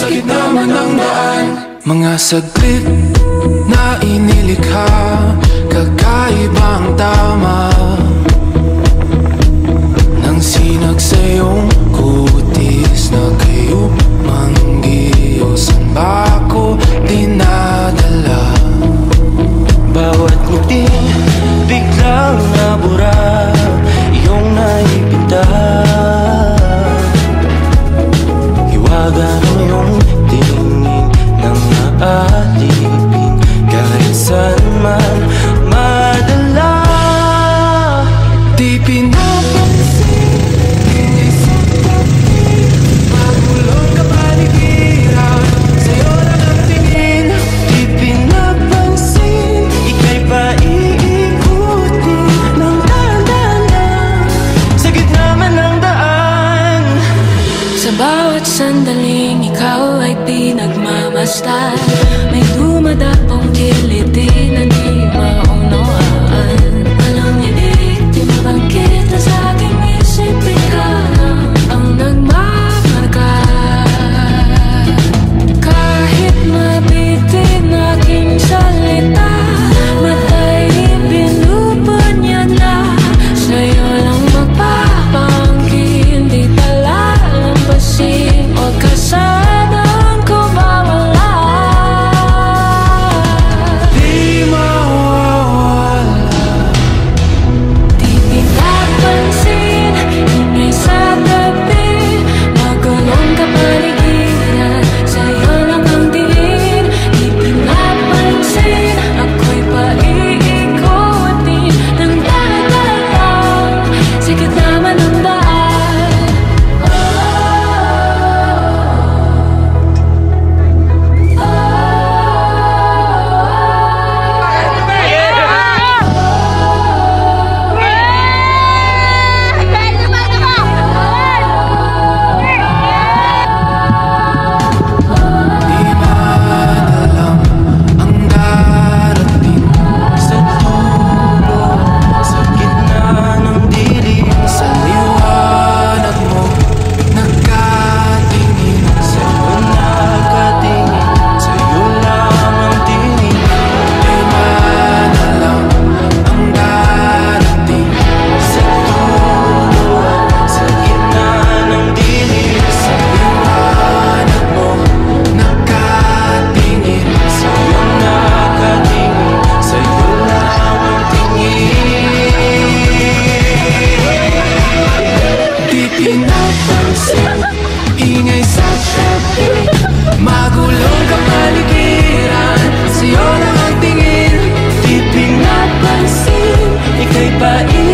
gitna man ng daan. Mga saglit na inilikha, kakaibang tama nang sinag sa iyong kutis na kayo manggiyo. San ba ako dinadala? Bawat ngiting biglang nabura, iyong naipita. Hiwaga ng iyong tingin nang naaalipin, kahit saan man madala. Di pinapansin, hindi sa tabi, magulong kapaligiran, sa'yo lang ang tingin. Di pinapansin, ika'y paiikutin ng dahan-dahan, sa gitna man ng daan. Sa bawat sandaling ikaw ay pinagmamasdan, may dumadapong kiliti na di maunawaan. Alam niya di mabangkit na sa aking isip, ikaw ang nagmamarka. Kahit mabitin aking salita, matay binubon niya na, sa'yo lang magpapangkin, di palalampasin o kasadang ko mawala. Di mawawala. Di pinapansin, ingay sa tabi, magulong kapaligiran, sa'yo lang ang tingin. Di pinapansin, ako'y paiikutin ng dahan-dahan, sa gitna man ng daan. Di madalam ang darating sa dulo, sa gitna ng dilim, sa liwanag mo nagkatingin, sa'yo nakatingin, sa'yo lang ang tingin. Di madalam ang darating sa dulo, sa gitna ng dilim, sa liwanag mo nagkatingin, sa'yo nakatingin, sa'yo lang ang tingin. Di pinapansin, ingay sa tabi, magulong kapaligiran, sa'yo lang ang tingin. Di pinapansin, ika'y paiikutin